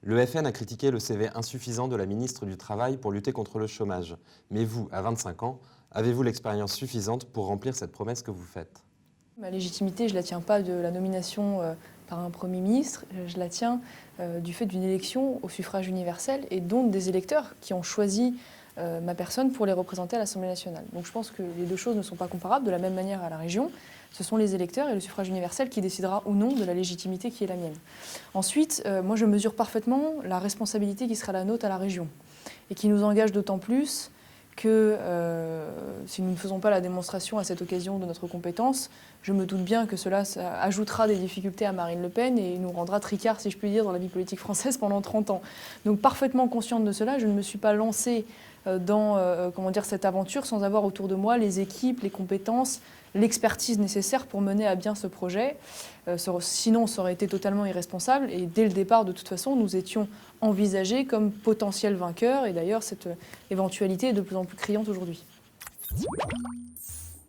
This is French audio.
Le FN a critiqué le CV insuffisant de la ministre du Travail pour lutter contre le chômage. Mais vous, à 25 ans, avez-vous l'expérience suffisante pour remplir cette promesse que vous faites? Ma légitimité, je ne la tiens pas de la nomination par un Premier ministre, je la tiens du fait d'une élection au suffrage universel et donc des électeurs qui ont choisi ma personne pour les représenter à l'Assemblée nationale. Donc je pense que les deux choses ne sont pas comparables. De la même manière à la région, ce sont les électeurs et le suffrage universel qui décidera ou non de la légitimité qui est la mienne. Ensuite, moi je mesure parfaitement la responsabilité qui sera la nôtre à la région et qui nous engage d'autant plus que si nous ne faisons pas la démonstration à cette occasion de notre compétence, je me doute bien que cela ajoutera des difficultés à Marine Le Pen et nous rendra tricard, si je puis dire, dans la vie politique française pendant 30 ans. Donc parfaitement consciente de cela, je ne me suis pas lancée dans cette aventure sans avoir autour de moi les équipes, les compétences, l'expertise nécessaire pour mener à bien ce projet. Sinon, ça aurait été totalement irresponsable. Et dès le départ, de toute façon, nous étions envisagés comme potentiels vainqueurs. Et d'ailleurs, cette éventualité est de plus en plus criante aujourd'hui.